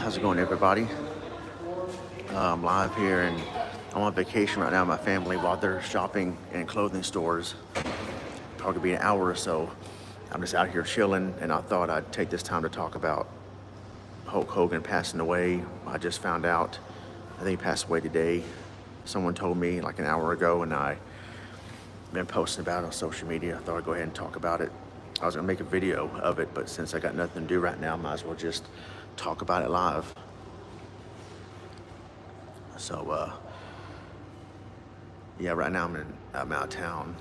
How's it going, everybody? I'm live here and I'm on vacation right now. My family, while they're shopping in clothing stores, probably be an hour or so. I'm just out here chilling, and I thought I'd take this time to talk about Hulk Hogan passing away. I just found out. I think he passed away today. Someone told me like an hour ago, and I've been posting about it on social media. I thought I'd go ahead and talk about it. I was gonna make a video of it, but since I got nothing to do right now, might as well just talk about it live. So, yeah, right now I'm out of town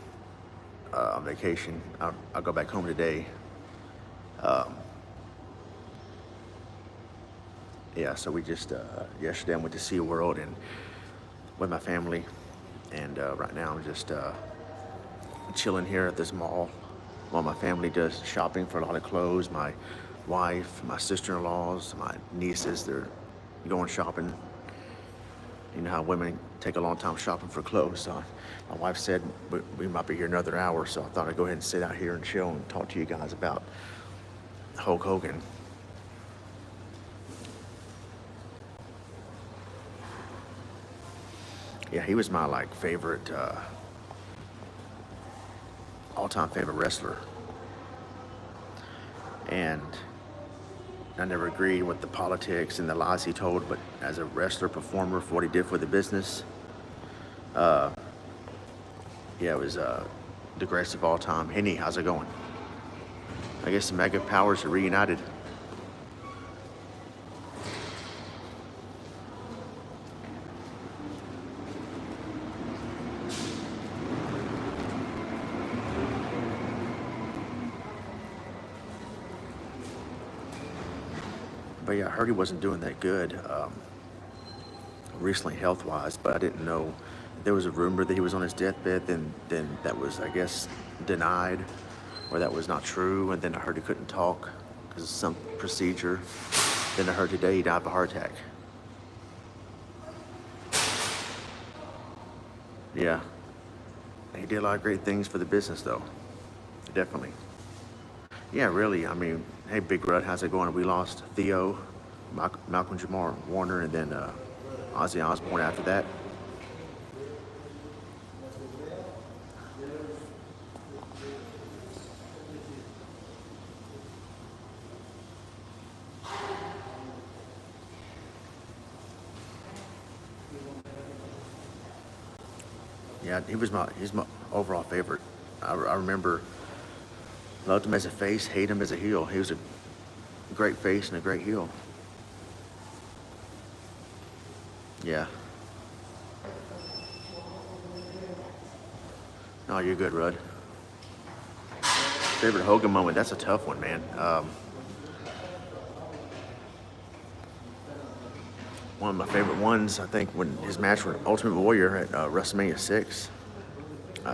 on vacation. I'll go back home today. Yeah, so we just, yesterday I went to SeaWorld and with my family. And right now I'm just chilling here at this mall while my family does shopping for a lot of clothes. My wife, my sister-in-laws, my nieces, they're going shopping. You know how women take a long time shopping for clothes. So my wife said we might be here another hour, so I thought I'd go ahead and sit out here and chill and talk to you guys about Hulk Hogan. Yeah, he was my favorite, all-time favorite wrestler. And I never agreed with the politics and the lies he told, but as a wrestler performer for what he did for the business, yeah, it was the greatest of all time. Henny, how's it going? I guess the mega powers are reunited. But yeah, I heard he wasn't doing that good recently health-wise, but I didn't know there was a rumor that he was on his deathbed, then that was, I guess, denied, or that was not true, and then I heard he couldn't talk because of some procedure. Then I heard today he died of a heart attack. Yeah, he did a lot of great things for the business, though. Definitely. Yeah, really. I mean, hey, Big Rud, how's it going? We lost Theo, Malcolm Jamar Warner, and then Ozzy Osbourne after that. Yeah, he's my overall favorite. I remember loved him as a face, hate him as a heel. He was a great face and a great heel. Yeah. Oh, you're good, Rudd. Favorite Hogan moment? That's a tough one, man. One of my favorite ones, I think, when his match with Ultimate Warrior at WrestleMania 6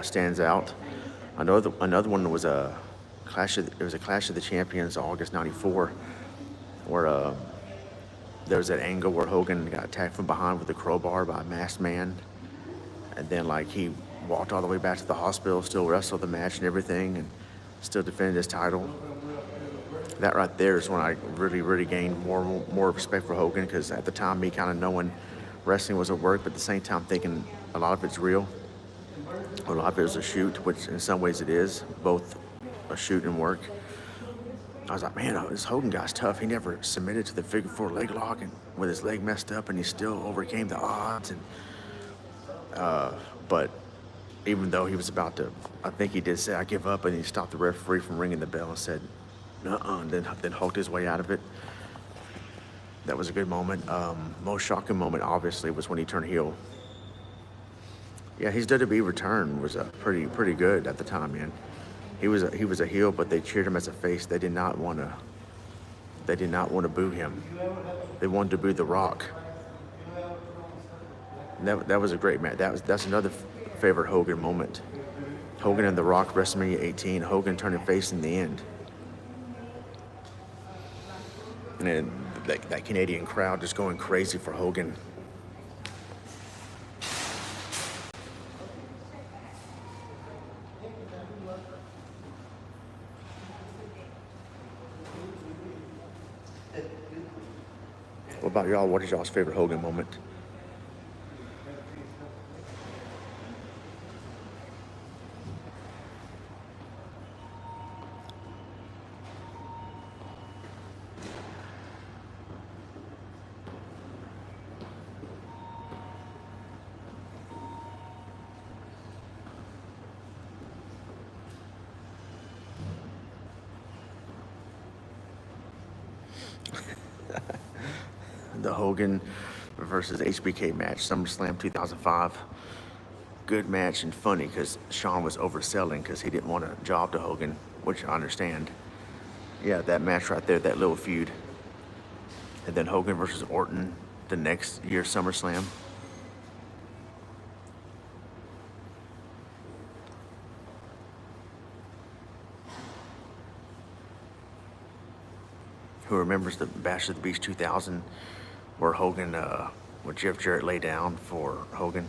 stands out. Another one was a Clash of the Champions, August '94, where there was that angle where Hogan got attacked from behind with a crowbar by a masked man, and then he walked all the way back to the hospital, still wrestled the match and everything, and still defended his title. That right there is when I really gained more respect for Hogan, because at the time, me kind of knowing wrestling was at work, but at the same time thinking a lot of it's real. A lot of it is a shoot, which in some ways it is, both a shoot and work. I was like, man, this Hogan guy's tough. He never submitted to the figure four leg lock, and with his leg messed up, and he still overcame the odds. And but even though he was about to, I think he did say, I give up, and he stopped the referee from ringing the bell and said, nuh-uh, and then hulked his way out of it. That was a good moment. Most shocking moment, obviously, was when he turned heel. Yeah, his WWE return was pretty good at the time, man. He was a heel, but they cheered him as a face. They did not want to boo him. They wanted to boo The Rock. And that was a great match. That's another favorite Hogan moment. Hogan and The Rock, WrestleMania 18. Hogan turning face in the end. And then that Canadian crowd just going crazy for Hogan. What about y'all? What is y'all's favorite Hogan moment? The Hogan versus HBK match, SummerSlam 2005. Good match and funny because Shawn was overselling because he didn't want to job to Hogan, which I understand. Yeah, that match right there, that little feud. And then Hogan versus Orton the next year, SummerSlam. Who remembers the Bash of the Beach 2000 where Hogan, where Jeff Jarrett lay down for Hogan?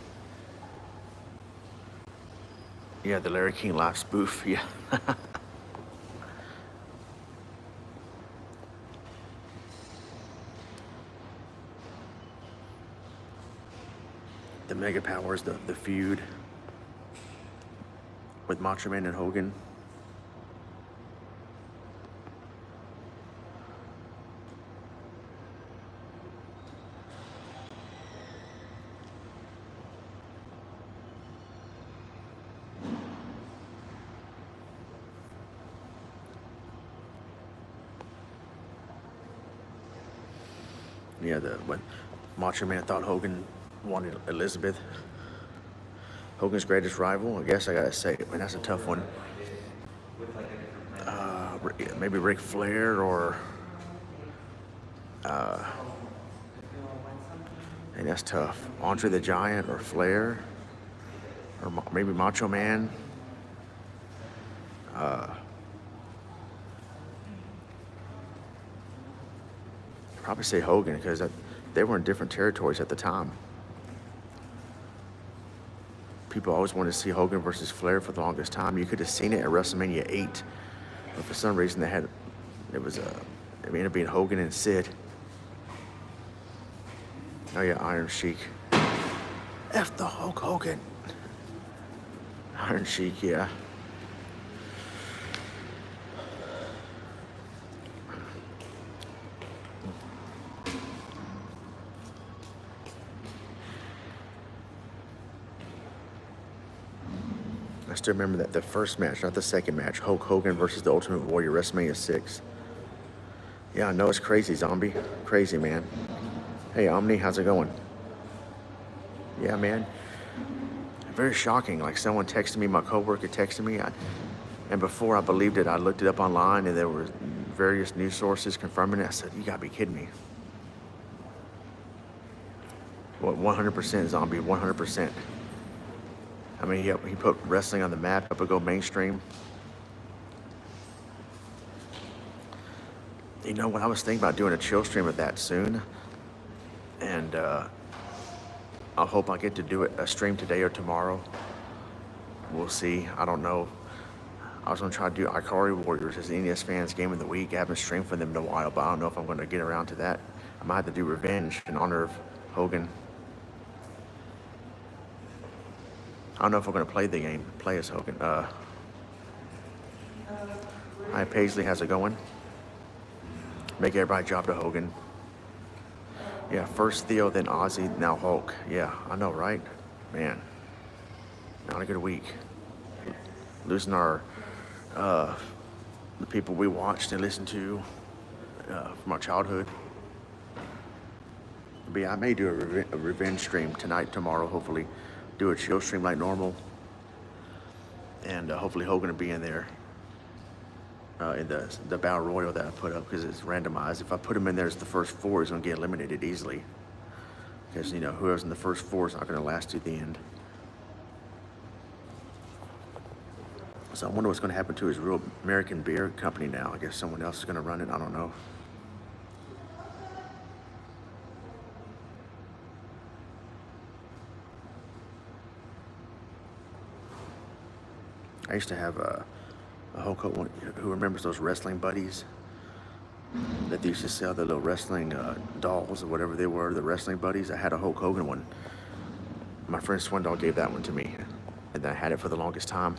Yeah, the Larry King Live spoof, yeah. The Mega Powers, the feud with Macho Man and Hogan. Yeah, when Macho Man thought Hogan wanted Elizabeth, Hogan's greatest rival. I guess I gotta say, man, that's a tough one. Maybe Ric Flair or, and that's tough. Andre the Giant or Flair, or maybe Macho Man. Probably say Hogan because they were in different territories at the time. People always wanted to see Hogan versus Flair for the longest time. You could have seen it at WrestleMania 8, but for some reason it ended up being Hogan and Sid. Oh yeah, Iron Sheik. F the Hulk Hogan. Iron Sheik, yeah. I still remember that the first match, not the second match, Hulk Hogan versus the Ultimate Warrior, WrestleMania 6. Yeah, I know it's crazy, Zombie. Crazy, man. Hey, Omni, how's it going? Yeah, man. Very shocking. Like someone texted me, my coworker texted me, and before I believed it, I looked it up online, and there were various news sources confirming it. I said, "You gotta be kidding me." What? 100% Zombie. 100%. I mean, he put wrestling on the map, up and go mainstream. You know what? I was thinking about doing a chill stream of that soon, and I hope I get to do a stream today or tomorrow. We'll see. I don't know. I was gonna try to do Ikari Warriors as the NES fans game of the week. I haven't streamed for them in a while, but I don't know if I'm gonna get around to that. I might have to do Revenge in honor of Hogan. I don't know if we're gonna play the game, play as Hogan. Hi Paisley, how's it going? Make everybody job to Hogan. Yeah, first Theo, then Ozzy, now Hulk. Yeah, I know, right? Man, not a good week. Losing our, the people we watched and listened to from our childhood. But yeah, I may do a revenge stream tonight, tomorrow, hopefully. Do a chill stream like normal. And hopefully Hogan will be in there. In the Battle Royal that I put up because it's randomized. If I put him in there as the first four, he's going to get eliminated easily. Because, you know, whoever's in the first four is not going to last to the end. So I wonder what's going to happen to his real American beer company now. I guess someone else is going to run it. I don't know. I used to have a Hulk Hogan, who remembers those wrestling buddies? that they used to sell the little wrestling dolls or whatever they were, the wrestling buddies. I had a Hulk Hogan one. My friend Swindoll gave that one to me, and I had it for the longest time.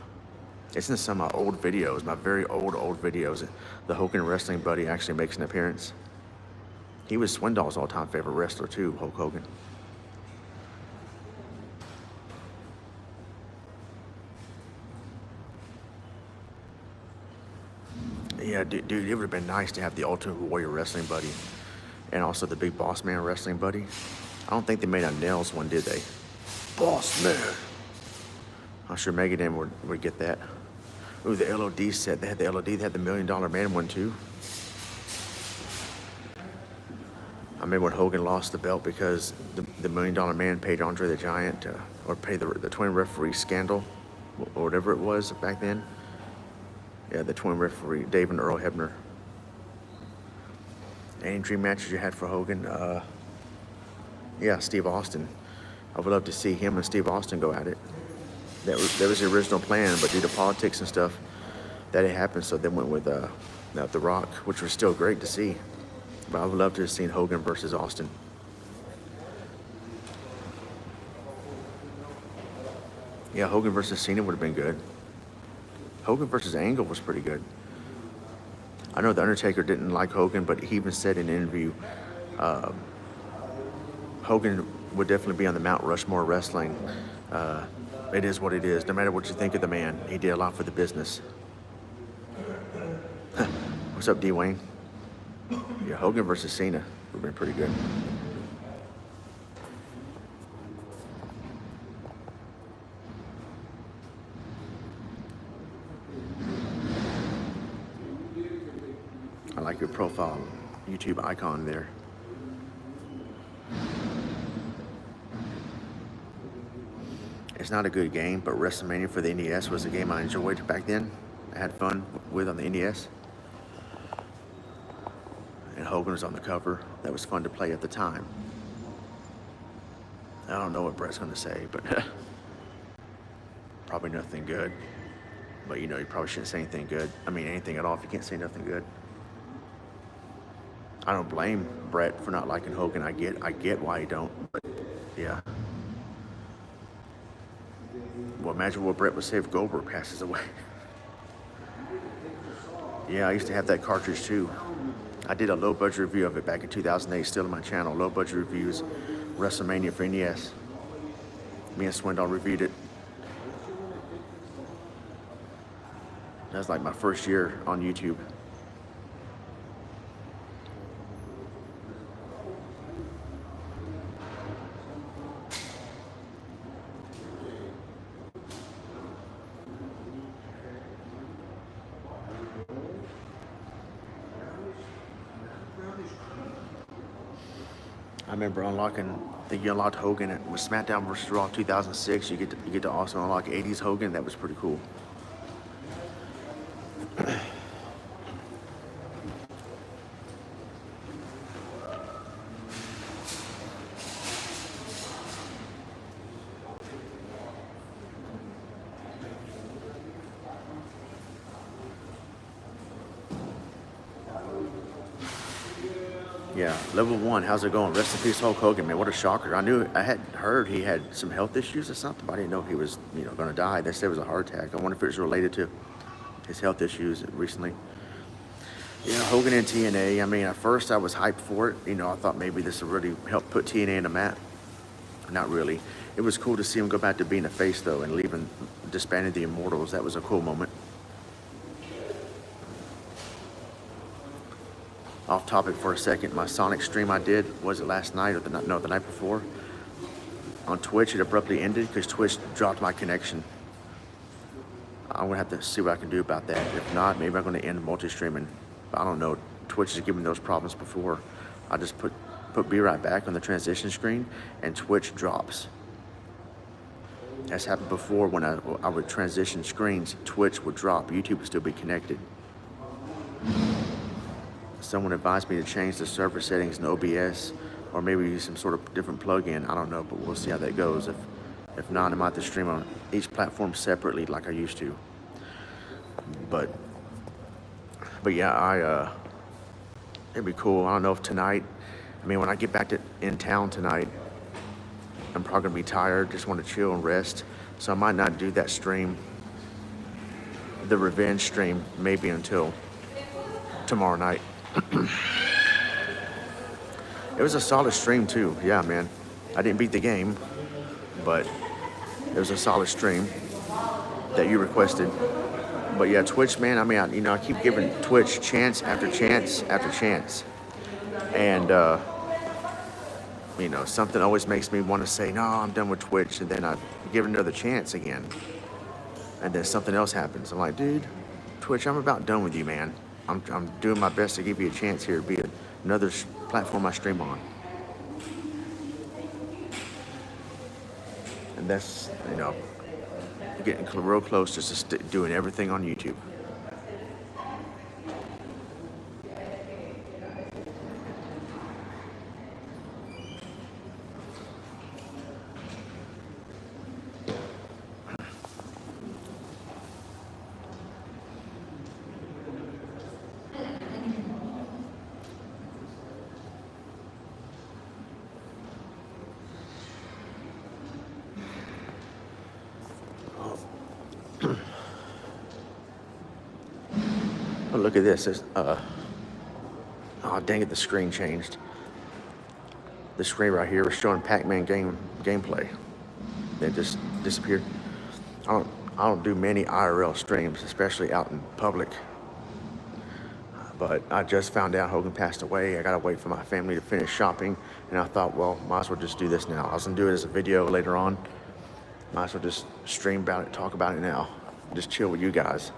It's in some of my old videos, my very old videos. The Hogan wrestling buddy actually makes an appearance. He was Swindoll's all-time favorite wrestler too, Hulk Hogan. Yeah, dude, it would have been nice to have the Ultimate Warrior wrestling buddy and also the Big Boss Man wrestling buddy. I don't think they made a Nails one, did they? Boss Man. I'm sure Megadeth would get that. Ooh, the LOD set. They had the LOD. They had the $1 Million Man one too. I remember when Hogan lost the belt because the $1 Million Man paid Andre the Giant or paid the twin referee scandal or whatever it was back then. Yeah, the twin referee, Dave and Earl Hebner. Any dream matches you had for Hogan? Yeah, Steve Austin. I would love to see him and Steve Austin go at it. That was the original plan, but due to politics and stuff, that had happened. So they went with The Rock, which was still great to see. But I would love to have seen Hogan versus Austin. Yeah, Hogan versus Cena would have been good. Hogan versus Angle was pretty good. I know The Undertaker didn't like Hogan, but he even said in an interview, Hogan would definitely be on the Mount Rushmore wrestling. It is what it is. No matter what you think of the man, he did a lot for the business. What's up, D-Wayne? Yeah, Hogan versus Cena would have been pretty good. I like your profile YouTube icon there. It's not a good game, but WrestleMania for the NES was a game I enjoyed back then. I had fun with on the NES. And Hogan was on the cover. That was fun to play at the time. I don't know what Brett's going to say, but probably nothing good. But you know, you probably shouldn't say anything good. I mean, anything at all if you can't say nothing good. I don't blame Brett for not liking Hogan. I get why he don't, but yeah. Well, imagine what Brett would say if Goldberg passes away. Yeah, I used to have that cartridge too. I did a low budget review of it back in 2008, still on my channel. Low budget reviews, WrestleMania for NES. Me and Swindoll reviewed it. That was like my first year on YouTube. I remember unlocking, I think you unlocked Hogan with SmackDown vs. Raw 2006. You get to also unlock 80s Hogan. That was pretty cool. Yeah, level 1, how's it going? Rest in peace, Hulk Hogan, man. What a shocker. I had heard he had some health issues or something, but I didn't know he was, going to die. They said it was a heart attack. I wonder if it was related to his health issues recently. Yeah, Hogan and TNA. I mean, at first I was hyped for it. I thought maybe this would really help put TNA in the map. Not really. It was cool to see him go back to being a face, though, and disbanding the Immortals. That was a cool moment. Off topic for a second, my Sonic stream I did, was it last night or the night before? On Twitch, it abruptly ended because Twitch dropped my connection. I'm gonna have to see what I can do about that. If not, maybe I'm gonna end multi-streaming. I don't know. Twitch has given me those problems before. I just put Be Right Back on the transition screen and Twitch drops. That's happened before when I would transition screens, Twitch would drop, YouTube would still be connected. Someone advised me to change the server settings in OBS or maybe use some sort of different plugin. I don't know, but we'll see how that goes. If not, I might have to stream on each platform separately like I used to. But yeah, It'd be cool. I don't know if tonight, I mean, when I get back in town tonight, I'm probably gonna be tired, just want to chill and rest. So I might not do that stream, the revenge stream, maybe until tomorrow night. It was a solid stream too. Yeah, man. I didn't beat the game, but it was a solid stream that you requested. But yeah, Twitch, man. I mean, I keep giving Twitch chance after chance after chance, and something always makes me want to say, no, I'm done with Twitch, and then I give it another chance again, and then something else happens. I'm like, dude, Twitch, I'm about done with you, man. I'm doing my best to give you a chance here, be another platform I stream on. And that's, getting real close just to doing everything on YouTube. Oh, look at this. Oh, dang it, the screen changed. The screen right here was showing Pac-Man gameplay. It just disappeared. I don't do many IRL streams, especially out in public. But I just found out Hogan passed away. I gotta wait for my family to finish shopping, and I thought, well, might as well just do this now. I was gonna do it as a video later on. Might as well just stream about it, talk about it now. Just chill with you guys.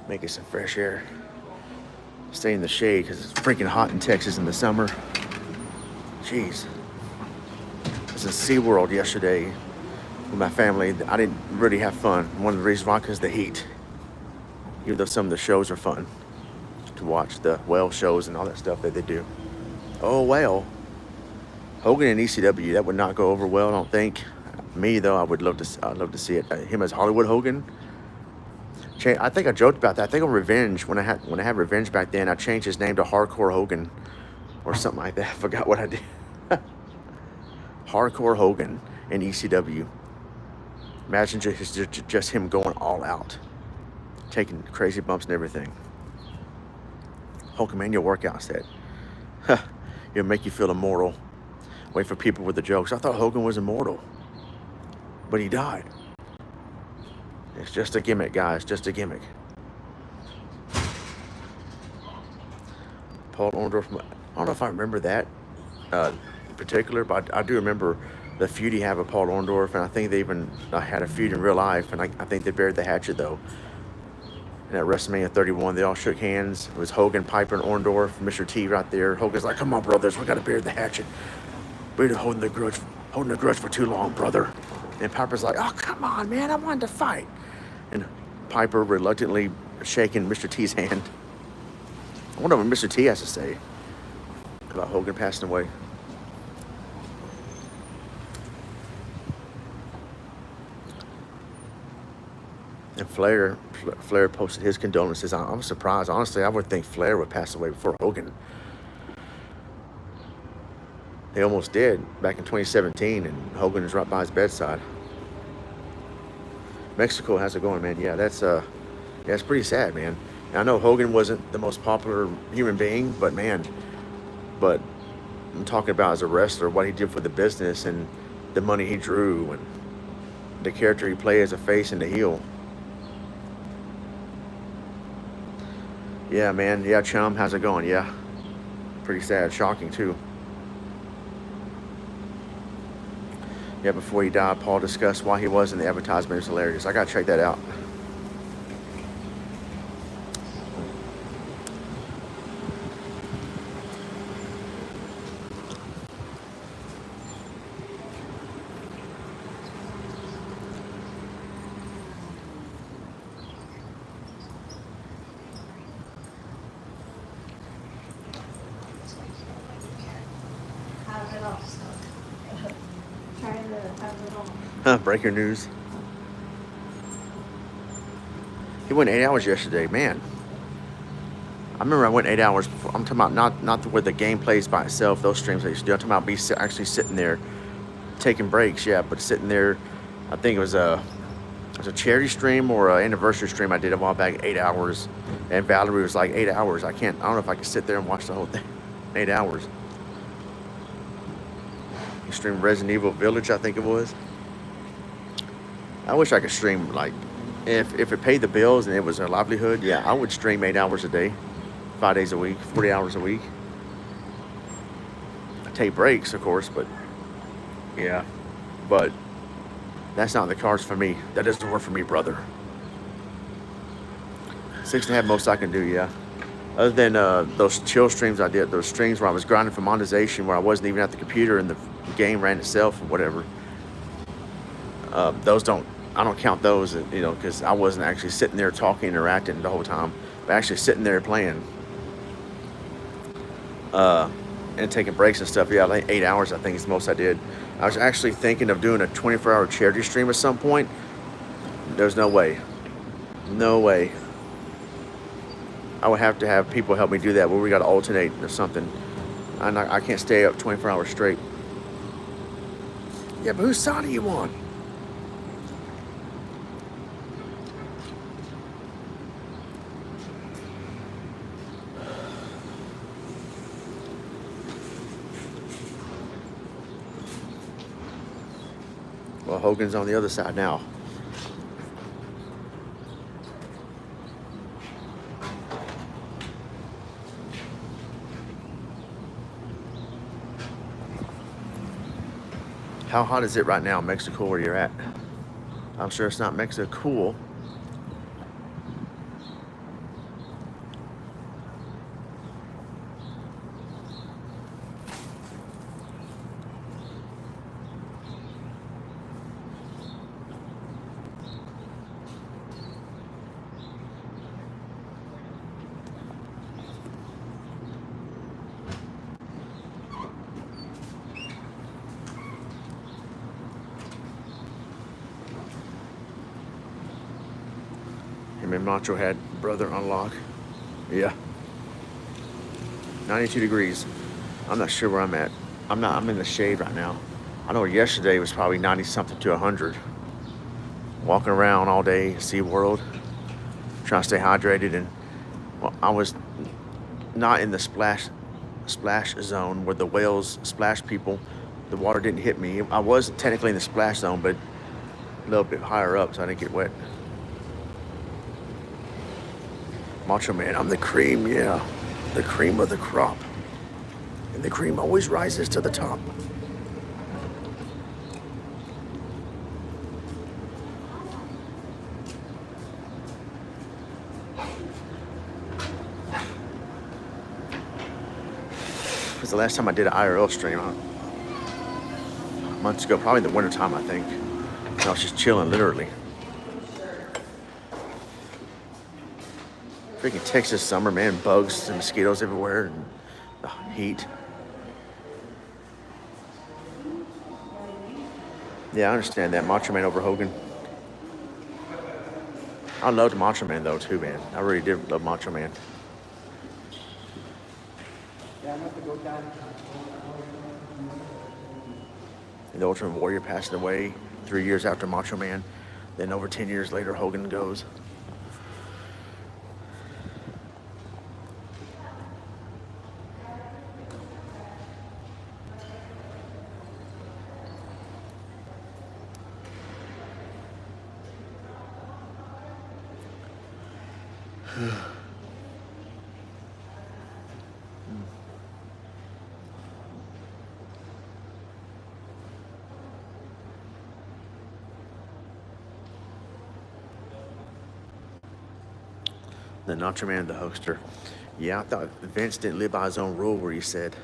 Making some fresh air. Stay in the shade because it's freaking hot in Texas in the summer. Jeez. I was in SeaWorld yesterday with my family. I didn't really have fun. One of the reasons why, because the heat. Even though some of the shows are fun to watch, the whale shows and all that stuff that they do. Oh, whale. Hogan and ECW, that would not go over well, I don't think. Me, though, I'd love to see it. Him as Hollywood Hogan. I think I joked about that. I think on Revenge, when I had Revenge back then, I changed his name to Hardcore Hogan or something like that. I forgot what I did. Hardcore Hogan in ECW. Imagine just him going all out, taking crazy bumps and everything. Hulkamania workout set. It'll make you feel immortal. Wait for people with the jokes. I thought Hogan was immortal, but he died. It's just a gimmick, guys, just a gimmick. Paul Orndorff, I don't know if I remember that in particular, but I do remember the feud he had with Paul Orndorff, and I think they even had a feud in real life, and I think they buried the hatchet, though. And at WrestleMania 31, they all shook hands. It was Hogan, Piper, and Orndorff, Mr. T right there. Hogan's like, come on, brothers, we got to bury the hatchet. We've been holding the grudge for too long, brother. And Piper's like, oh, come on, man, I wanted to fight. And Piper reluctantly shaking Mr. T's hand. I wonder what Mr. T has to say about Hogan passing away. And Flair posted his condolences. I'm surprised. Honestly, I would think Flair would pass away before Hogan. They almost did back in 2017, and Hogan is right by his bedside. Mexico, how's it going, man? Yeah, it's pretty sad, man. And I know Hogan wasn't the most popular human being, but I'm talking about as a wrestler, what he did for the business and the money he drew and the character he played as a face and the heel. Yeah, man. Yeah, chum, how's it going? Yeah, pretty sad, shocking too. Yeah, before he died, Paul discussed why he was in the advertisement. It was hilarious. I gotta check that out. it off, so trying to have it on. Breaker news. He went 8 hours yesterday, man. I remember I went 8 hours before. I'm talking about not where the game plays by itself. Those streams I used to do. I'm talking about actually sitting there, taking breaks. Yeah, but sitting there. I think it was a charity stream or an anniversary stream I did a while back. 8 hours, and Valerie was like 8 hours. I don't know if I could sit there and watch the whole thing. 8 hours. He streamed Resident Evil Village, I think it was. I wish I could stream like, if it paid the bills and it was a livelihood. Yeah, I would stream 8 hours a day. 5 days a week, 40 hours a week. I take breaks, of course, but yeah, but that's not in the cards for me. That doesn't work for me, brother. 6.5 most I can do, yeah. Other than those chill streams I did, those streams where I was grinding for monetization, where I wasn't even at the computer and the game ran itself or whatever. I don't count those, because I wasn't actually sitting there talking, interacting the whole time, but actually sitting there playing. And taking breaks and stuff. Yeah, like 8 hours I think is the most I did. I was actually thinking of doing a 24-hour charity stream at some point. There's no way. No way. I would have to have people help me do that, where we got to alternate or something. I can't stay up 24 hours straight. Yeah, but whose side are you on? Well, Hogan's on the other side now. How hot is it right now in Mexico where you're at? I'm sure it's not Mexico cool. Him and Macho had brother unlock. Yeah. 92 degrees. I'm not sure where I'm at. I'm in the shade right now. I know yesterday was probably 90 something to 100. Walking around all day, SeaWorld, trying to stay hydrated, and well, I was not in the splash zone where the whales splash people. The water didn't hit me. I was technically in the splash zone, but a little bit higher up, so I didn't get wet. Macho Man, I'm the cream, yeah. The cream of the crop. And the cream always rises to the top. It was the last time I did an IRL stream. Months ago, probably in the wintertime, I think. I was just chilling, literally. Freaking Texas summer, man. Bugs and mosquitoes everywhere, and the heat. Yeah, I understand that. Macho Man over Hogan. I loved Macho Man, though, too, man. I really did love Macho Man. And the Ultimate Warrior passed away 3 years after Macho Man. Then over 10 years later, Hogan goes. The Nacho Man, the hoaxer. Yeah, I thought Vince didn't live by his own rule where he said,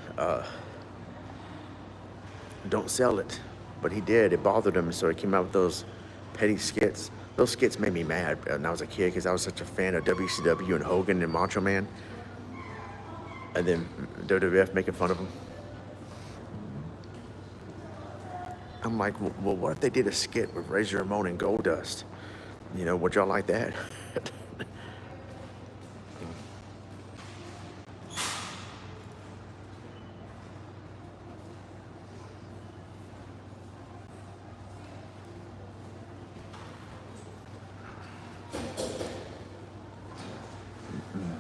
don't sell it. But he did. It bothered him, so he came out with those petty skits. Those skits made me mad when I was a kid because I was such a fan of WCW and Hogan and Macho Man. And then WWF making fun of him. I'm like, well, what if they did a skit with Razor Ramon and Goldust? You know, would y'all like that?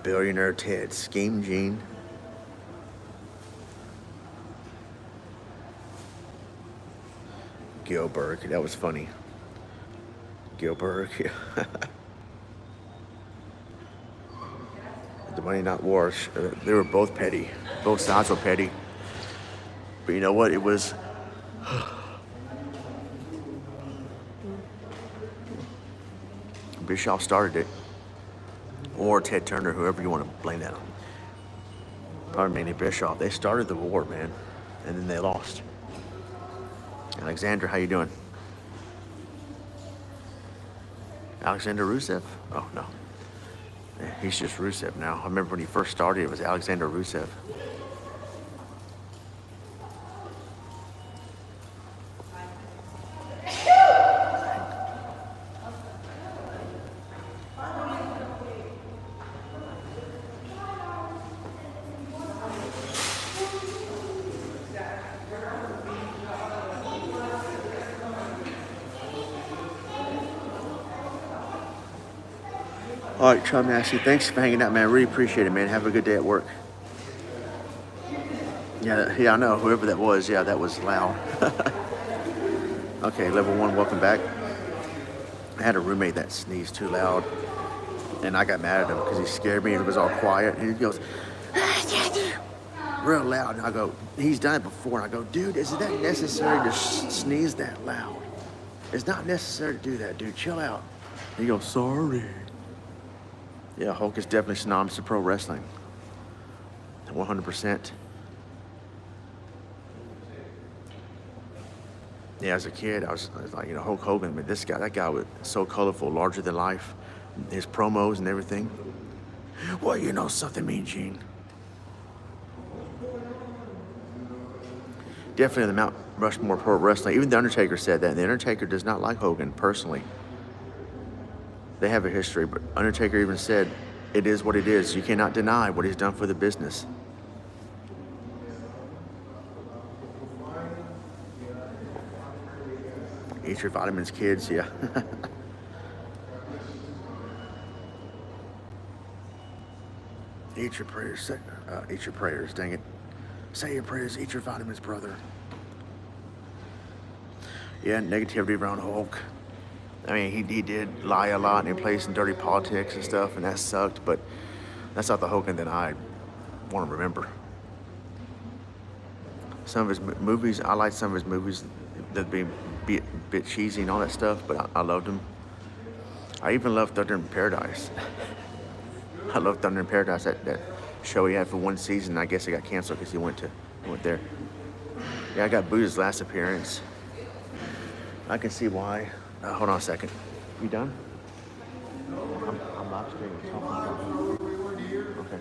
Billionaire Ted, Scheme Gene. Gilbert, that was funny. Gilbert, yeah. The Monday Night Wars, they were both petty. Both sides were petty. But you know what? It was. Bischoff started it. Or Ted Turner, whoever you want to blame that on. Probably mainly Bischoff. They started the war, man. And then they lost. Alexander, how you doing? Alexander Rusev? Oh, no. He's just Rusev now. I remember when he first started, it was Alexander Rusev. All right, Chum Nasty, thanks for hanging out, man. Really appreciate it, man. Have a good day at work. Yeah, I know. Whoever that was, yeah, that was loud. Okay, level 1, welcome back. I had a roommate that sneezed too loud, and I got mad at him because he scared me and it was all quiet. And he goes, real loud. And I go, he's done it before. And I go, dude, is that necessary to sneeze that loud? It's not necessary to do that, dude. Chill out. And he goes, sorry. Yeah, Hulk is definitely synonymous to pro wrestling. 100%. Yeah, as a kid, I was like, you know, Hulk Hogan, but that guy was so colorful, larger than life. His promos and everything. Well, you know something, Mean Gene. Definitely the Mount Rushmore pro wrestling. Even The Undertaker said that. The Undertaker does not like Hogan, personally. They have a history, but Undertaker even said, it is what it is. You cannot deny what he's done for the business. Eat your vitamins, kids, yeah. Eat your prayers, dang it. Say your prayers, eat your vitamins, brother. Yeah, negativity around Hulk. I mean, he did lie a lot and he played some dirty politics and stuff, and that sucked, but that's not the Hogan that I want to remember. Some of his movies, I liked some of his movies that be a bit cheesy and all that stuff, but I loved them. I even loved Thunder in Paradise. I loved Thunder in Paradise, that show he had for one season. I guess it got canceled because he went there. Yeah, I got booed his last appearance. I can see why. Hold on a second. You done? I'm live streaming. Okay.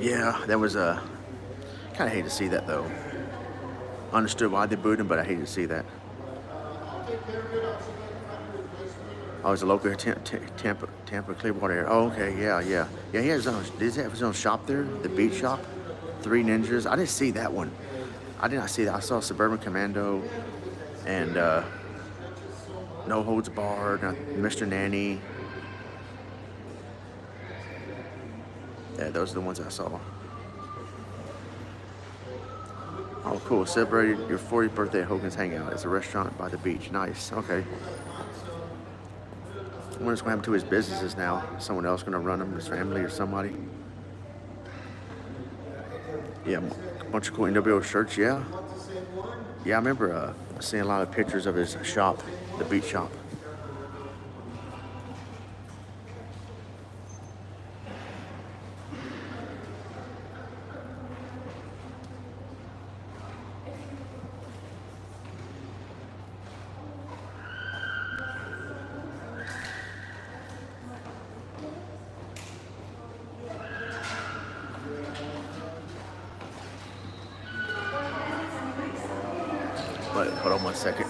Yeah, that was kind of hate to see that though. Understood why they booed him, but I hate to see that. Oh, it's a local Tampa, Clearwater area. Oh, okay, yeah. Yeah, he has did he have his own shop there? The beat shop? Three Ninjas. I didn't see that one. I did not see that. I saw Suburban Commando and No Holds Barred, Mr. Nanny. Yeah, those are the ones I saw. Oh, cool. Celebrated your 40th birthday at Hogan's Hangout. It's a restaurant by the beach. Nice. Okay. I wonder what's going to happen to his businesses now. Is someone else going to run them, his family or somebody? Yeah, a bunch of cool NWO shirts, yeah. Yeah, I remember seeing a lot of pictures of his shop, the beach shop. But hold on one second.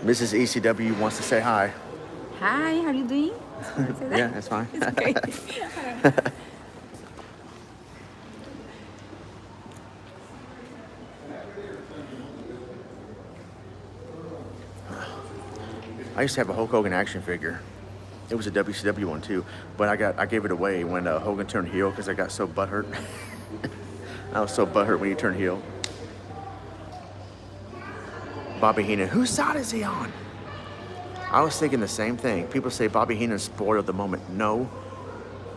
Mrs. ECW wants to say hi. Hi, how are you doing? Say that? Yeah, that's fine. It's okay. I used to have a Hulk Hogan action figure. It was a WCW one too, but I gave it away when Hogan turned heel because I got so butthurt. I was so butthurt when he turned heel. Bobby Heenan, whose side is he on? I was thinking the same thing. People say Bobby Heenan spoiled the moment. No,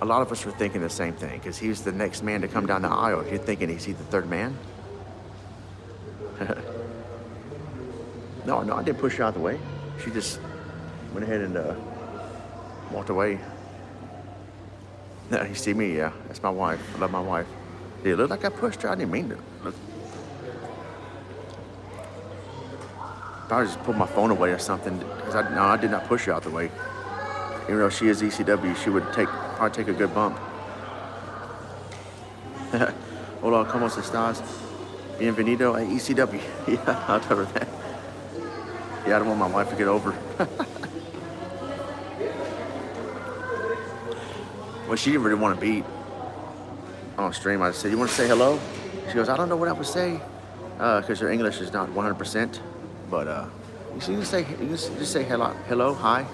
a lot of us were thinking the same thing because he was the next man to come down the aisle. You're thinking, is he the third man? No, I didn't push her out the way. She just went ahead and walked away. You see me? Yeah, that's my wife. I love my wife. Did it look like I pushed her? I didn't mean to. Look. Probably just put my phone away or something. Because I did not push her out the way. Even though she is ECW, she would probably take a good bump. Hola, ¿cómo estás? Bienvenido a ECW. Yeah, I'll tell her that. Yeah, I don't want my wife to get over. Well, she didn't really want to beat on stream. I said, you want to say hello? She goes, I don't know what I would say because her English is not 100%. But you can just say hello, hi.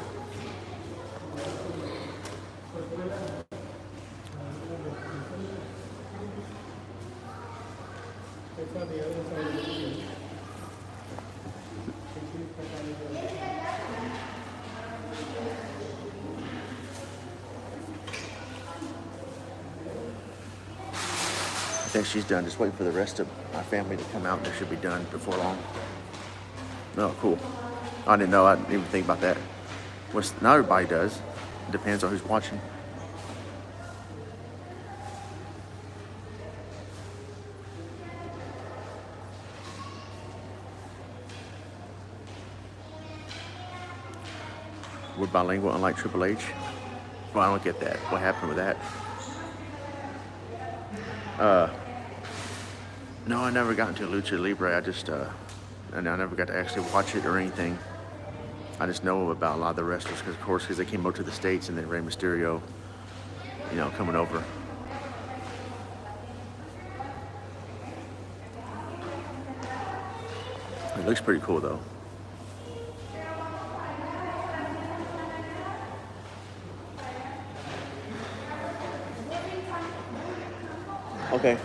I think she's done. Just waiting for the rest of my family to come out. And they should be done before long. Oh, cool. I didn't know. I didn't even think about that. Well, not everybody does. It depends on who's watching. We're bilingual, unlike Triple H. Well, I don't get that. What happened with that? No, I never got into Lucha Libre. And I never got to actually watch it or anything. I just know about a lot of the wrestlers because they came over to the States and then Rey Mysterio, coming over. It looks pretty cool though. Okay.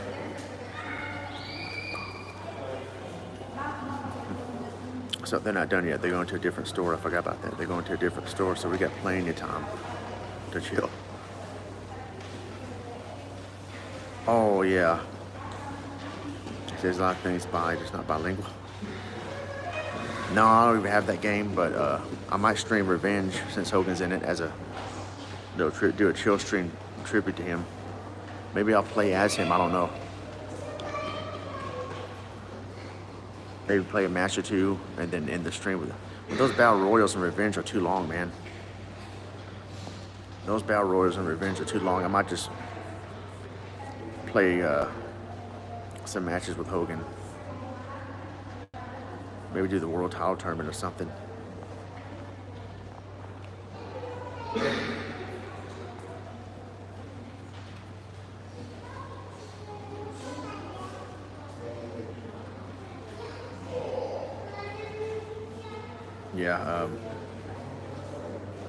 So they're not done yet. They're going to a different store. I forgot about that. They're going to a different store, so we got plenty of time to chill. Oh, yeah. There's a lot of things just not bilingual. No, I don't even have that game, but I might stream Revenge since Hogan's in it as do a chill stream tribute to him. Maybe I'll play as him. I don't know. Maybe play a match or two and then end the stream with it. But those Battle Royals and Revenge are too long, man. Those Battle Royals and Revenge are too long. I might just play some matches with Hogan. Maybe do the World Title Tournament or something. Yeah,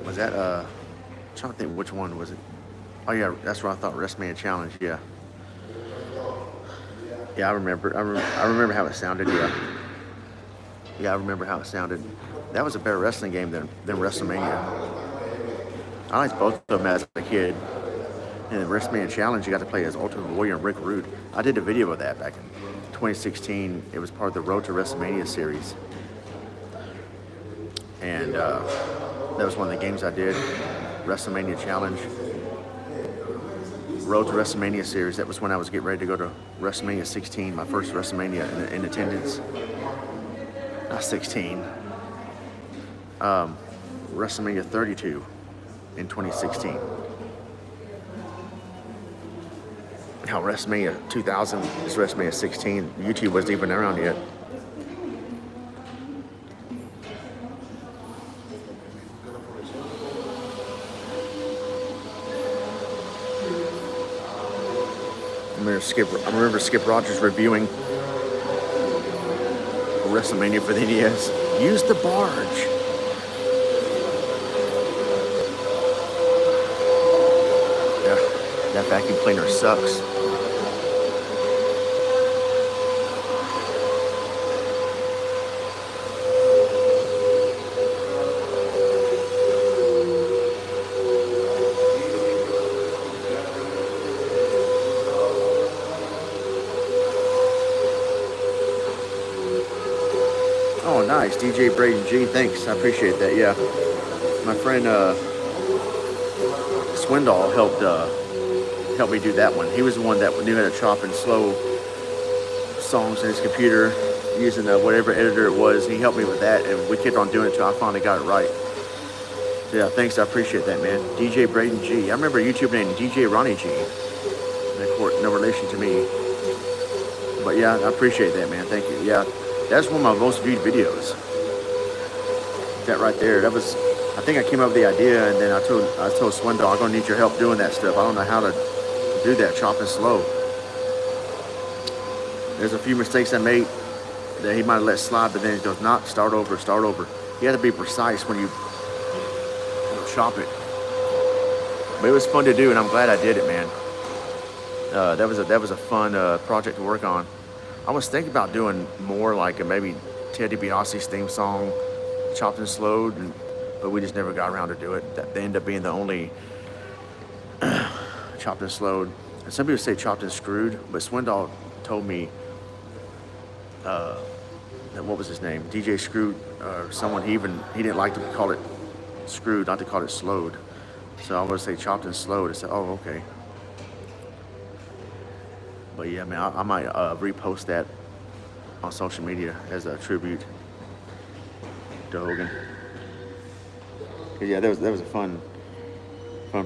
was that, I'm trying to think which one was it? Oh yeah, that's what I thought, WrestleMania Challenge, yeah. Yeah, I remember how it sounded, yeah. Yeah, I remember how it sounded. That was a better wrestling game than WrestleMania. I liked both of them as a kid. And the WrestleMania Challenge, you got to play as Ultimate Warrior and Rick Rude. I did a video of that back in 2016. It was part of the Road to WrestleMania series. And that was one of the games I did, WrestleMania Challenge. Road to WrestleMania series. That was when I was getting ready to go to WrestleMania 16, my first WrestleMania in attendance. Not 16. WrestleMania 32 in 2016. How WrestleMania 2000 is WrestleMania 16. YouTube wasn't even around yet. I remember Skip Rogers reviewing WrestleMania for the NES. Use the barge. Yeah, that vacuum cleaner sucks. Oh, nice. DJ Braden G, thanks. I appreciate that. Yeah. My friend Swindoll helped me do that one. He was the one that knew how to chop and slow songs in his computer using whatever editor it was. He helped me with that, and we kept on doing it till I finally got it right. So yeah, thanks. I appreciate that, man. DJ Braden G. I remember a YouTube name, DJ Ronnie G. And of course, no relation to me. But yeah, I appreciate that, man. Thank you. Yeah. That's one of my most viewed videos. That right there. That was, I think I came up with the idea, and then I told Swindoll, I'm gonna need your help doing that stuff. I don't know how to do that, chopping slow. There's a few mistakes I made that he might have let slide, but then he goes, not, start over. You have to be precise when you chop it. But it was fun to do, and I'm glad I did it, man. That was a fun project to work on. I was thinking about doing more like maybe Ted DiBiase's theme song, chopped and slowed, but we just never got around to do it. They ended up being the only chopped and slowed. And some people say chopped and screwed, but Swindoll told me that, what was his name? DJ Screwed, or someone he didn't like to call it screwed, not to call it slowed. So I would say chopped and slowed. I said, oh, okay. But yeah, man, I might repost that on social media as a tribute to Hogan. Yeah, that was a fun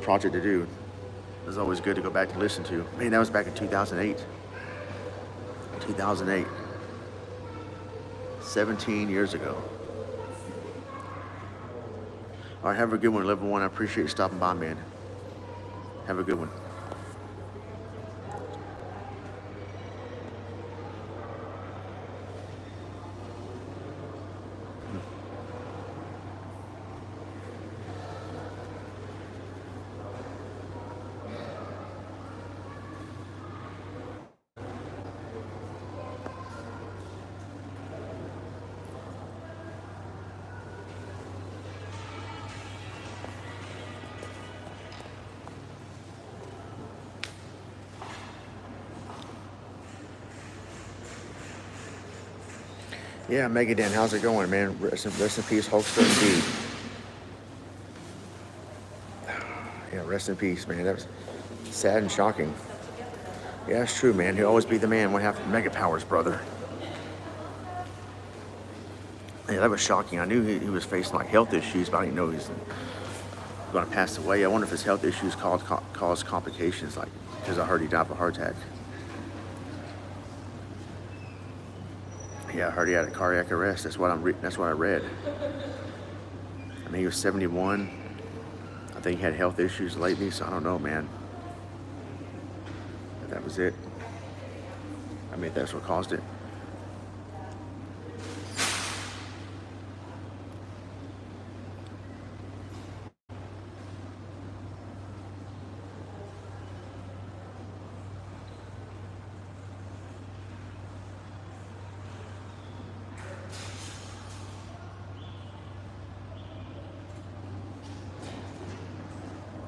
project to do. It was always good to go back and listen to. Man, that was back in 2008. 2008. 17 years ago. All right, have a good one, Level 1. I appreciate you stopping by, man. Have a good one. Yeah, Megadan, how's it going, man? Rest in peace, Hulkster indeed. Yeah, rest in peace, man. That was sad and shocking. Yeah, it's true, man. He'll always be the man. One half Mega Powers, brother. Yeah, that was shocking. I knew he was facing like health issues, but I didn't know he was going to pass away. I wonder if his health issues caused complications, like because I heard he died of a heart attack. Yeah, I heard he had a cardiac arrest. That's what I read. I mean, he was 71. I think he had health issues lately, so I don't know, man. But that was it. I mean, that's what caused it.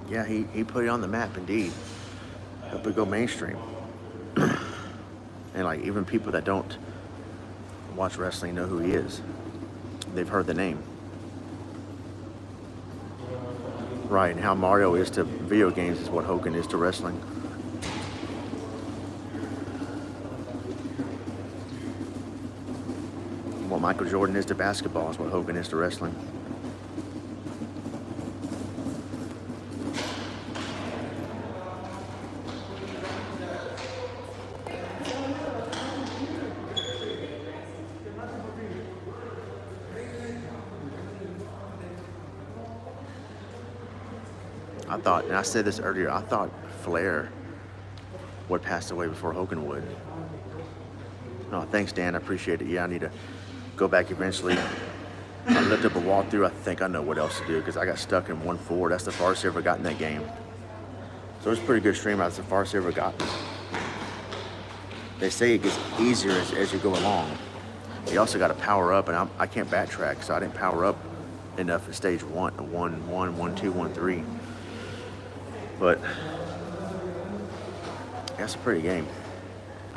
Yeah, he put it on the map, indeed. Helped it go mainstream. And like even people that don't watch wrestling know who he is. They've heard the name. Right, and how Mario is to video games is what Hogan is to wrestling. What Michael Jordan is to basketball is what Hogan is to wrestling. I thought, and I said this earlier, I thought Flair would pass away before Hogan would. Oh, thanks, Dan. I appreciate it. Yeah, I need to go back eventually. I looked up a walkthrough. I think I know what else to do because I got stuck in 1-4. That's the farthest I ever got in that game. So it's a pretty good stream. That's the farthest I ever gotten. They say it gets easier as you go along. You also got to power up, and I can't backtrack, so I didn't power up enough at stage 1, 2, 1, 3. But that's a pretty game.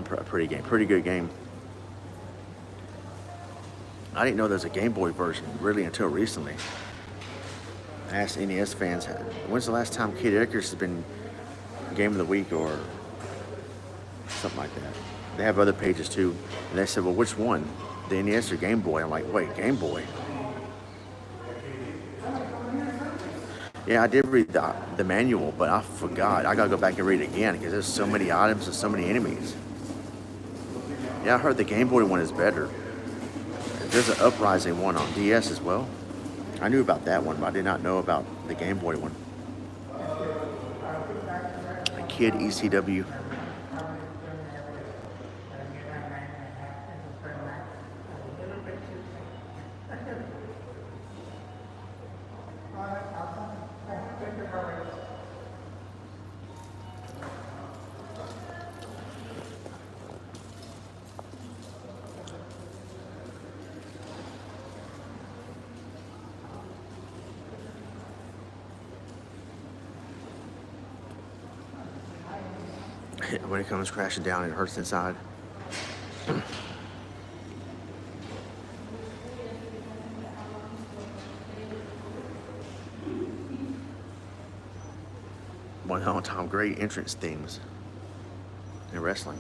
Pretty good game. I didn't know there was a Game Boy version really until recently. I asked NES fans, when's the last time Kid Icarus has been Game of the Week or something like that? They have other pages too. And they said, well, which one? The NES or Game Boy? I'm like, wait, Game Boy? Yeah, I did read the manual, but I forgot. I gotta go back and read it again because there's so many items and so many enemies. Yeah, I heard the Game Boy one is better. There's an Uprising one on DS as well. I knew about that one, but I did not know about the Game Boy one. A Kid ECW. When it comes crashing down, it hurts inside. One of all-time great entrance themes in wrestling.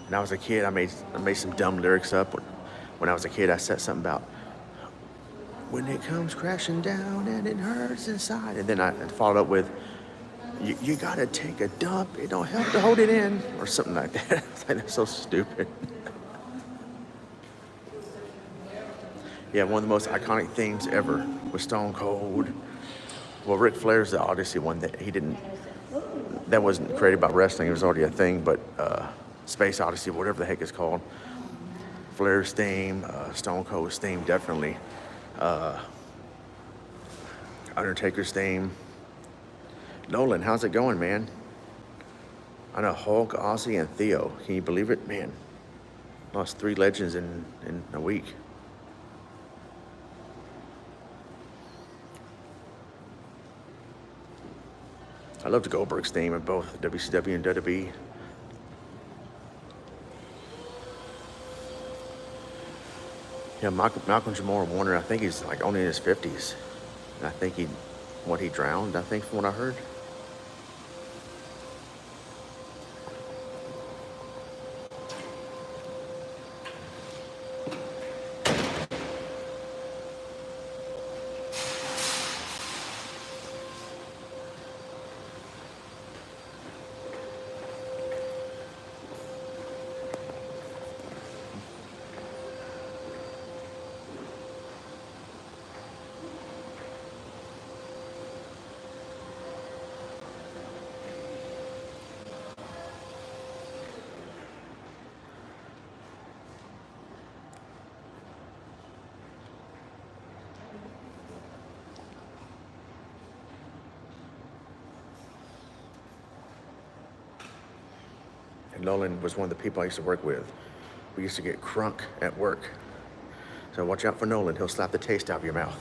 When I was a kid, I made some dumb lyrics up. When I was a kid, I said something about when it comes crashing down and it hurts inside, and then I followed up with, You gotta take a dump. It don't help to hold it in, or something like that. I was like, that's so stupid. Yeah, one of the most iconic themes ever was Stone Cold. Well, Ric Flair's the Odyssey one that he didn't. That wasn't created by wrestling. It was already a thing, but Space Odyssey, whatever the heck it's called. Flair's theme, Stone Cold's theme, definitely. Undertaker's theme. Nolan, how's it going, man? I know Hulk, Ozzy, and Theo. Can you believe it? Man, lost 3 legends in a week. I loved Goldberg's theme in both WCW and WWE. Yeah, Malcolm Jamal Warner, I think he's like only in his 50s. And I think he drowned, I think, from what I heard. Nolan was one of the people I used to work with. We used to get crunk at work. So watch out for Nolan. He'll slap the taste out of your mouth.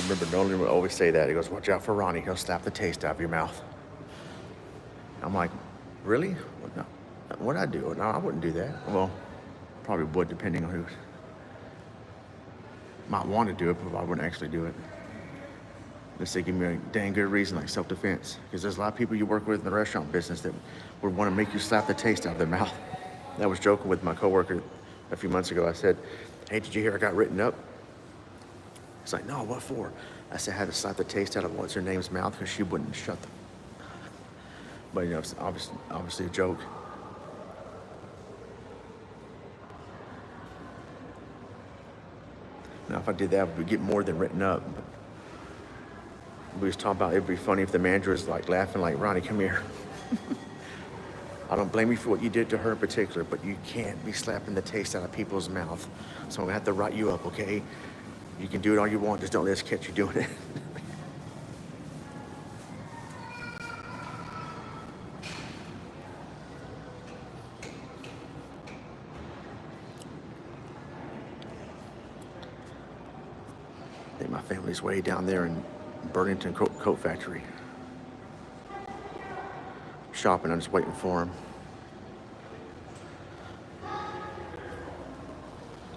remember Nolan would always say that. He goes, watch out for Ronnie. He'll slap the taste out of your mouth. I'm like, really? What, no. What'd I do? No, I wouldn't do that. Well, probably would, depending on who might want to do it, but I wouldn't actually do it. Unless they give me a dang good reason, like self-defense. Because there's a lot of people you work with in the restaurant business that would want to make you slap the taste out of their mouth. I was joking with my coworker a few months ago. I said, hey, did you hear I got written up? He's like, no, what for? I said, I had to slap the taste out of what's her name's mouth because she wouldn't shut them. But, you know, it's obviously a joke. Now, if I did that, we'd get more than written up. We was talking about it'd be funny if the manager was like laughing like, Ronnie, come here. I don't blame you for what you did to her in particular, but you can't be slapping the taste out of people's mouth. So I'm gonna have to write you up, okay? You can do it all you want, just don't let us catch you doing it. I think my family's way down there in Burlington Coat Factory. Shopping, I'm just waiting for him.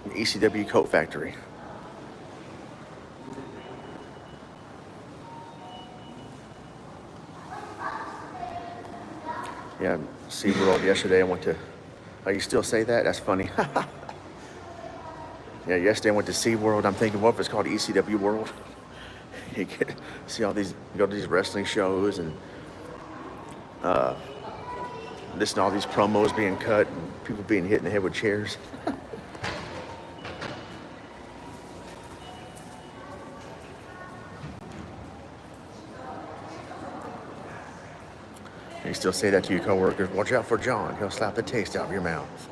ECW Coat Factory. Yeah, SeaWorld yesterday I went to, oh, you still say that? That's funny. Yeah, yesterday I went to SeaWorld. I'm thinking, what if it's called ECW World? You get see all these, go to these wrestling shows and listen to all these promos being cut and people being hit in the head with chairs. You still say that to your coworkers, watch out for John, he'll slap the taste out of your mouth.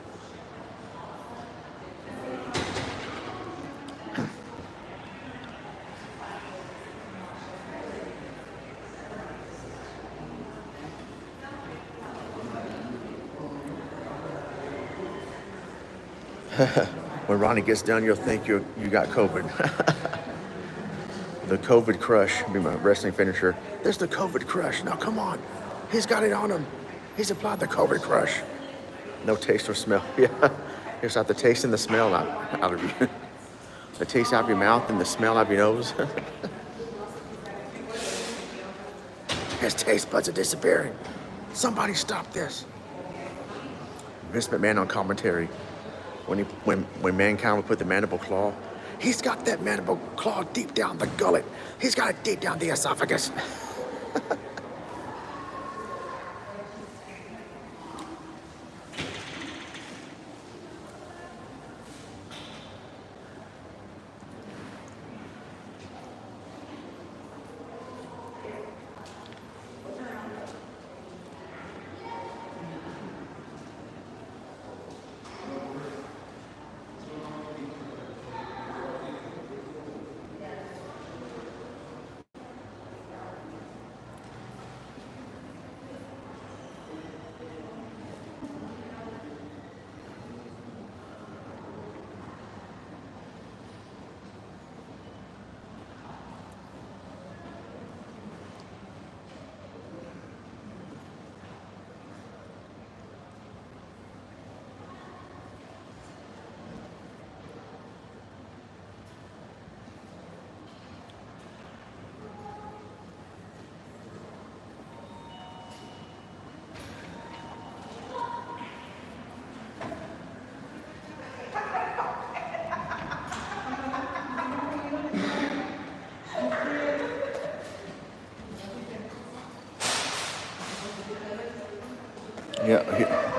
When Ronnie gets done, you'll think you got COVID. The COVID crush, be my wrestling finisher. There's the COVID crush. Now come on, he's got it on him. He's applied the COVID crush. No taste or smell. Yeah, here's out the taste and the smell out of you. The taste out of your mouth and the smell out of your nose. His taste buds are disappearing. Somebody stop this. Vince McMahon on commentary. When Mankind would put the mandible claw, he's got that mandible claw deep down the gullet. He's got it deep down the esophagus.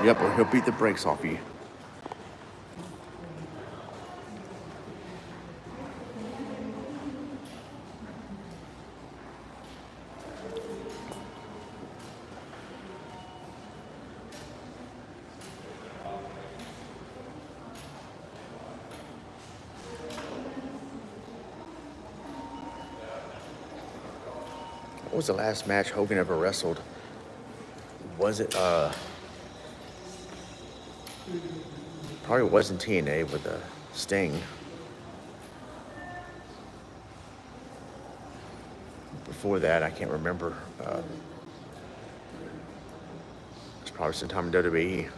Yeah, or he'll beat the brakes off you. What was the last match Hogan ever wrestled? Was it, probably wasn't TNA with Sting. before that, I can't remember. It's probably sometime in WWE.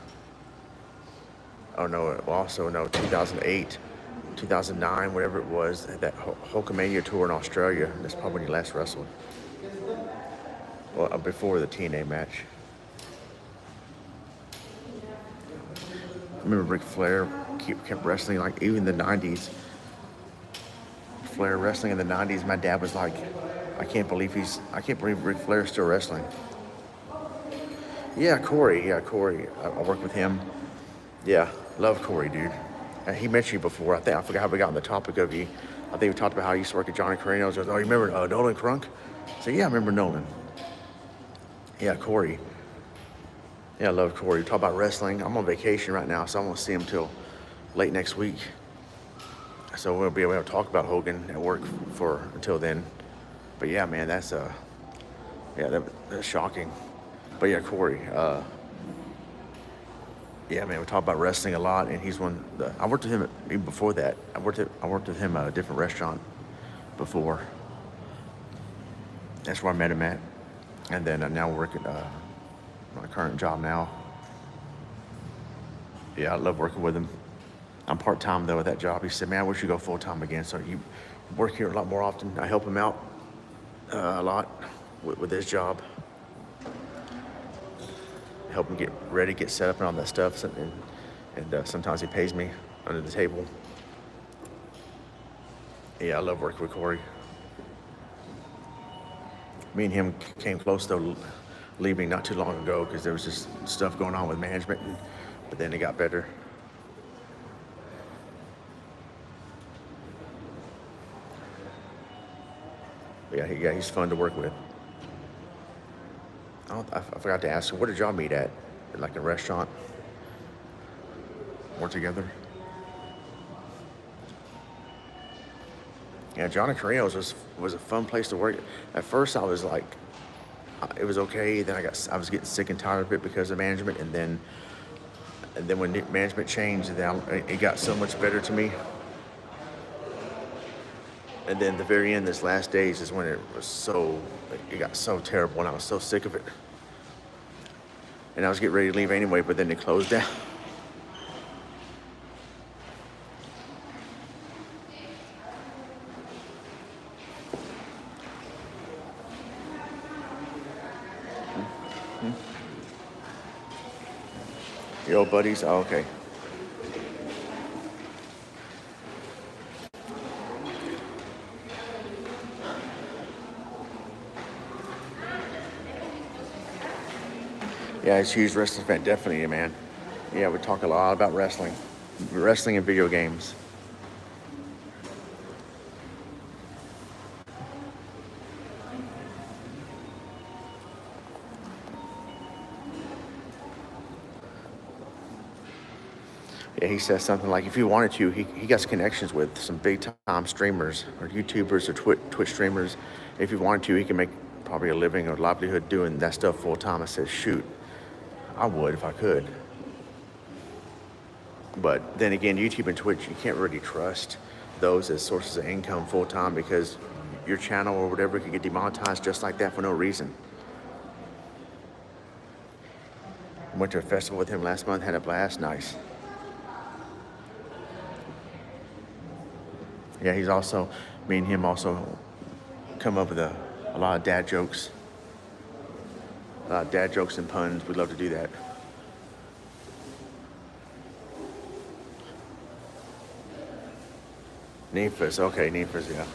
Oh no, also no, 2008, 2009, whatever it was, that Hulkamania tour in Australia. That's probably when he last wrestled. Well, before the TNA match. I remember Ric Flair kept wrestling like even the 90s. Flair wrestling in the 90s. My dad was like, I can't believe Ric Flair's still wrestling. Yeah, Corey. I work with him. Yeah, love Corey, dude. He mentioned you before. I forgot how we got on the topic of you. I think we talked about how he used to work at Johnny Carino's. Oh, you remember Nolan Crunk? So yeah, I remember Nolan. Yeah, Corey. Yeah, I love Corey. We talk about wrestling. I'm on vacation right now, so I won't see him till late next week. So we'll be able to talk about Hogan at work for until then. But yeah, man, that's shocking. But yeah, Corey. Yeah, man, we talk about wrestling a lot, and he's one. I worked with him even before that. I worked with him at a different restaurant before. That's where I met him at, and then now working my current job now. Yeah, I love working with him. I'm part-time though at that job. He said, "Man, I wish you go full-time again." So you work here a lot more often. I help him out a lot with his job. Help him get ready, get set up and all that stuff. And sometimes he pays me under the table. Yeah, I love working with Corey. Me and him came close though, leaving not too long ago because there was just stuff going on with management, but then it got better. But yeah, he's fun to work with. I forgot to ask him, where did y'all meet at? Like a restaurant? Or together? Yeah, Johnny Carino's was a fun place to work. At first, I was like, it was okay. Then I was getting sick and tired of it because of management, and then when management changed, it got so much better to me. And then the very end, this last days is when it got so terrible, and I was so sick of it. And I was getting ready to leave anyway, but then it closed down. Your old buddies? Oh, okay. Yeah, he's a huge wrestling fan, definitely, man. Yeah, we talk a lot about wrestling and video games. Yeah, he says something like, if he wanted to, he got connections with some big time streamers or YouTubers or Twitch streamers. If he wanted to, he can make probably a living or livelihood doing that stuff full time. I said, shoot, I would if I could. But then again, YouTube and Twitch, you can't really trust those as sources of income full time because your channel or whatever could get demonetized just like that for no reason. Went to a festival with him last month, had a blast, nice. Yeah, me and him also come up with a lot of dad jokes. Dad jokes and puns, we love to do that. Nymphas, okay, Nymphas, yeah.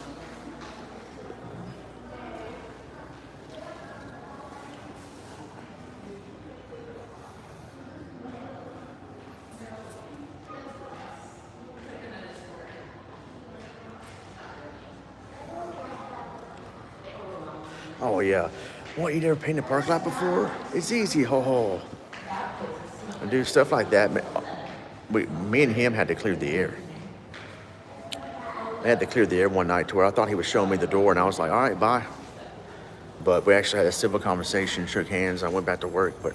Oh yeah. What, you never painted a parking lot before? It's easy, ho ho. And do stuff like that. Me and him had to clear the air. I had to clear the air one night to where I thought he was showing me the door, and I was like, all right, bye. But we actually had a civil conversation, shook hands, I went back to work, but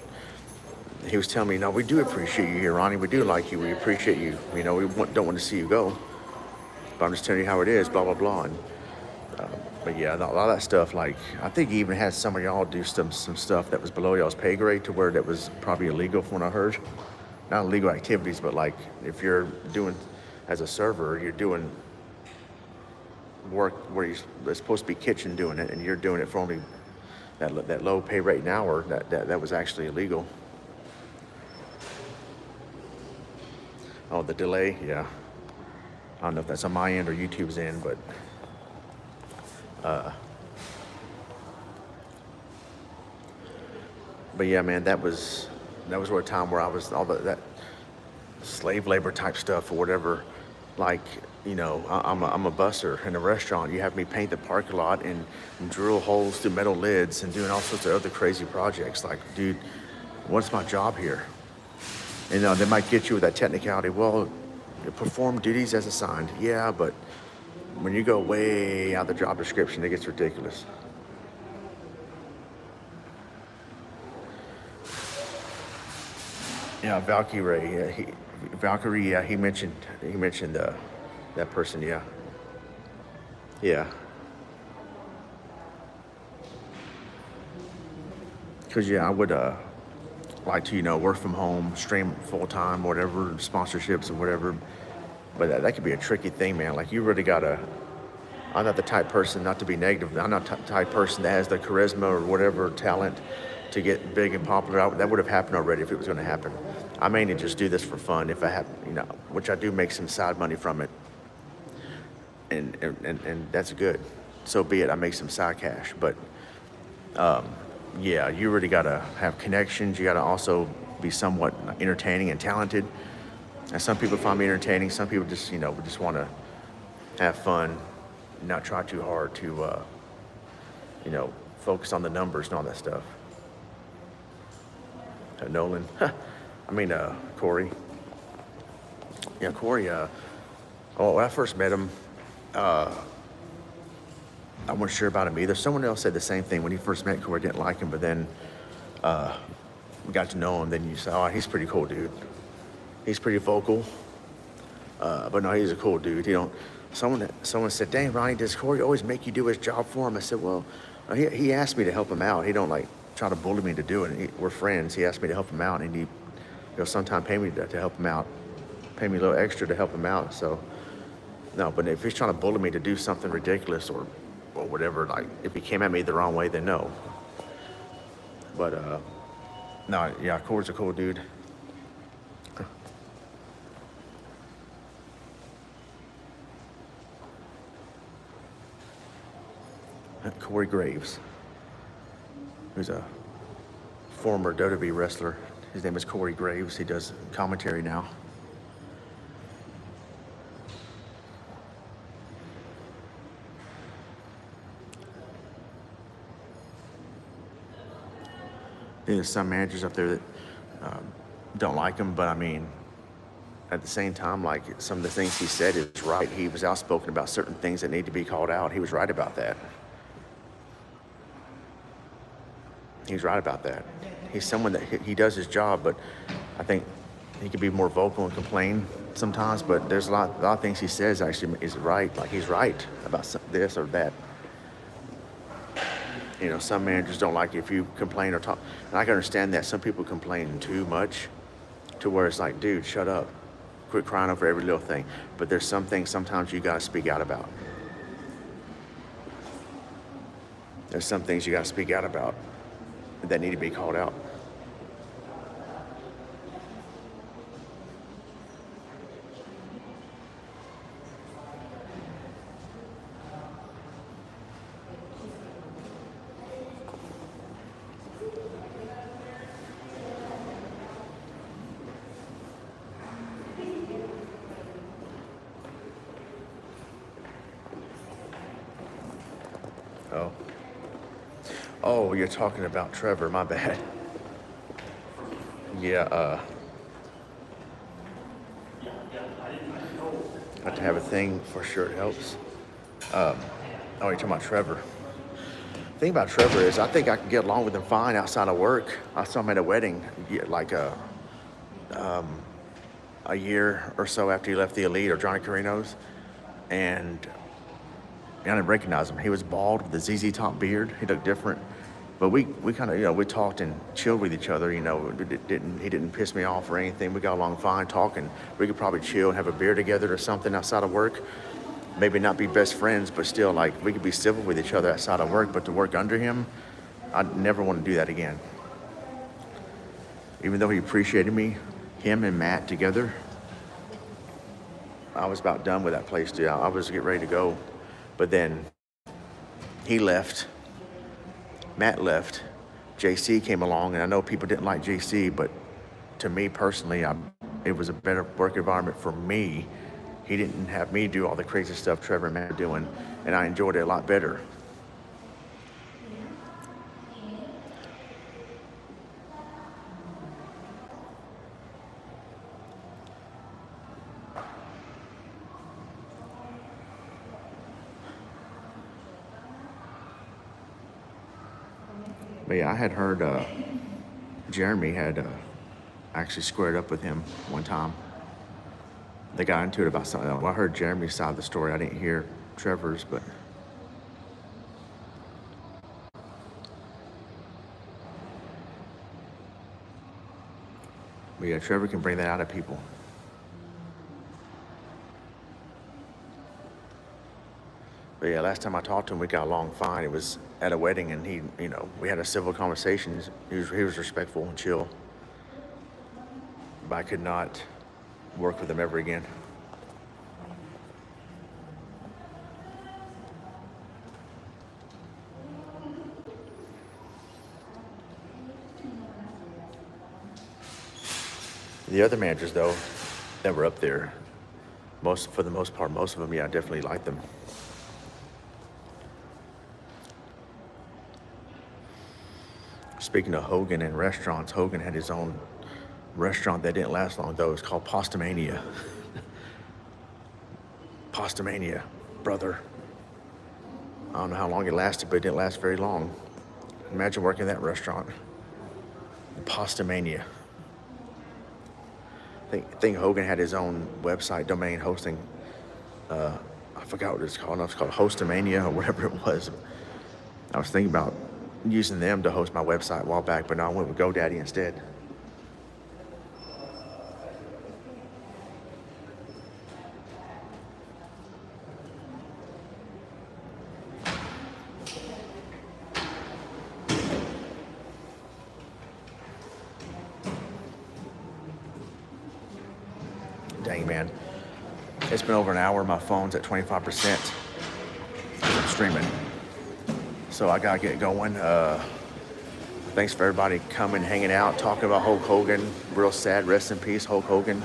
he was telling me, no, we do appreciate you here, Ronnie. We do like you. We appreciate you. You know, don't want to see you go. But I'm just telling you how it is, blah, blah, blah. And But yeah, a lot of that stuff, like, I think he even had some of y'all do some stuff that was below y'all's pay grade to where that was probably illegal from what I heard. Not illegal activities, but like if you're doing, as a server, you're doing work where you're supposed to be kitchen doing it, and you're doing it for only that low pay rate an hour, that was actually illegal. Oh, the delay, yeah. I don't know if that's on my end or YouTube's end, but yeah, man, that was where a time where I was all that slave labor type stuff or whatever. Like, I'm a busser in a restaurant. You have me paint the parking lot and drill holes through metal lids and doing all sorts of other crazy projects. Like, dude, what's my job here? And they might get you with that technicality. Well, you perform duties as assigned. Yeah, but when you go way out the job description, it gets ridiculous. Yeah, Valkyrie. Yeah, Valkyrie. Yeah, he mentioned that person. Yeah, yeah. Cause yeah, I would like to work from home, stream full time, whatever sponsorships or whatever. But that could be a tricky thing, man. Like you really gotta. I'm not the type person, not to be negative. I'm not the type person that has the charisma or whatever talent to get big and popular. That would have happened already if it was going to happen. I mainly just do this for fun. If I have, which I do make some side money from it, and that's good. So be it. I make some side cash, but yeah, you really gotta have connections. You gotta also be somewhat entertaining and talented. And some people find me entertaining. Some people just, just want to have fun, not try too hard to, focus on the numbers and all that stuff. Nolan, Corey. Yeah, Corey. When I first met him, I wasn't sure about him either. Someone else said the same thing when he first met Corey. Didn't like him, but then we got to know him. Then you say, "Oh, he's a pretty cool dude. He's pretty vocal, but no, he's a cool dude." Someone said, "Dang, Ronnie, does Corey always make you do his job for him?" I said, "Well, he asked me to help him out. He don't like try to bully me to do it. We're friends. He asked me to help him out, and he, sometimes pay me to help him out, pay me a little extra to help him out. So, no, but if he's trying to bully me to do something ridiculous or whatever, like if he came at me the wrong way, then no. But no, yeah, Corey's a cool dude." Corey Graves, who's a former WWE wrestler. His name is Corey Graves. He does commentary now. I think there's some managers up there that don't like him, but at the same time, like some of the things he said is right. He was outspoken about certain things that need to be called out. He was right about that. He's right about that. He's someone that he does his job, but I think he can be more vocal and complain sometimes. But there's a lot of things he says actually is right. Like he's right about this or that. Some managers don't like it if you complain or talk, and I can understand that. Some people complain too much, to where it's like, dude, shut up, quit crying over every little thing. But there's some things sometimes you gotta speak out about. There's some things you gotta speak out about that need to be called out. Oh, you're talking about Trevor, my bad. Yeah, have to have a thing for sure, it helps. You're talking about Trevor. The thing about Trevor is I think I can get along with him fine outside of work. I saw him at a wedding like a year or so after he left the Elite or Johnny Carino's. And I didn't recognize him. He was bald with a ZZ Top beard. He looked different. But we kind of, we talked and chilled with each other. He didn't piss me off or anything. We got along fine talking. We could probably chill and have a beer together or something outside of work. Maybe not be best friends, but still, like, we could be civil with each other outside of work. But to work under him, I'd never want to do that again. Even though he appreciated me, him and Matt together, I was about done with that place, dude. I was getting ready to go. But then he left. Matt left. JC came along, and I know people didn't like JC, but to me personally, it was a better work environment for me. He didn't have me do all the crazy stuff Trevor and Matt were doing, and I enjoyed it a lot better. But yeah, I had heard Jeremy had actually squared up with him one time. They got into it about something else. Well, I heard Jeremy's side of the story. I didn't hear Trevor's, but yeah, Trevor can bring that out of people. But yeah, last time I talked to him, we got along fine. It was at a wedding, and we had a civil conversation. He was respectful and chill. But I could not work with him ever again. The other managers, though, that were up there, for the most part, most of them, yeah, I definitely liked them. Speaking of Hogan and restaurants, Hogan had his own restaurant that didn't last long, though. It's called Pastamania. Pastamania, brother. I don't know how long it lasted, but it didn't last very long. Imagine working in that restaurant. Pastamania. I think Hogan had his own website domain hosting. I forgot what it's called. No, it's called Hostamania or whatever it was. I was thinking about using them to host my website a while back, but no, I went with GoDaddy instead. Dang, man. It's been over an hour. My phone's at 25%. I'm streaming. So I gotta get going. Thanks for everybody coming, hanging out, talking about Hulk Hogan. Real sad. Rest in peace, Hulk Hogan.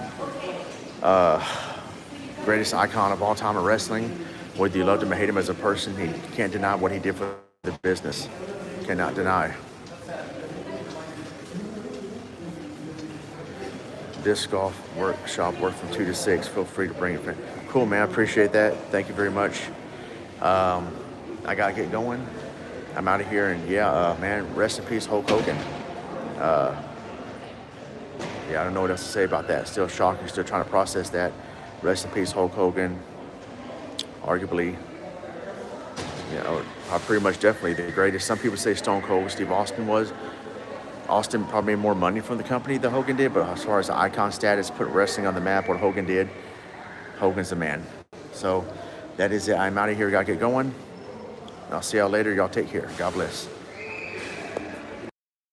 Greatest icon of all time in wrestling. Whether you loved him or hate him as a person, he can't deny what he did for the business. Cannot deny. Disc golf workshop work from 2 to 6. Feel free to bring it. Cool, man. I appreciate that. Thank you very much. I gotta get going. I'm out of here, and yeah, man, rest in peace, Hulk Hogan. Yeah, I don't know what else to say about that. Still shocking. Still trying to process that. Rest in peace, Hulk Hogan. Arguably, pretty much definitely the greatest. Some people say Stone Cold Steve Austin was. Austin probably made more money from the company than Hogan did, but as far as the icon status, put wrestling on the map, what Hogan did, Hogan's the man. So that is it. I'm out of here. Gotta get going. I'll see y'all later. Y'all take care. God bless.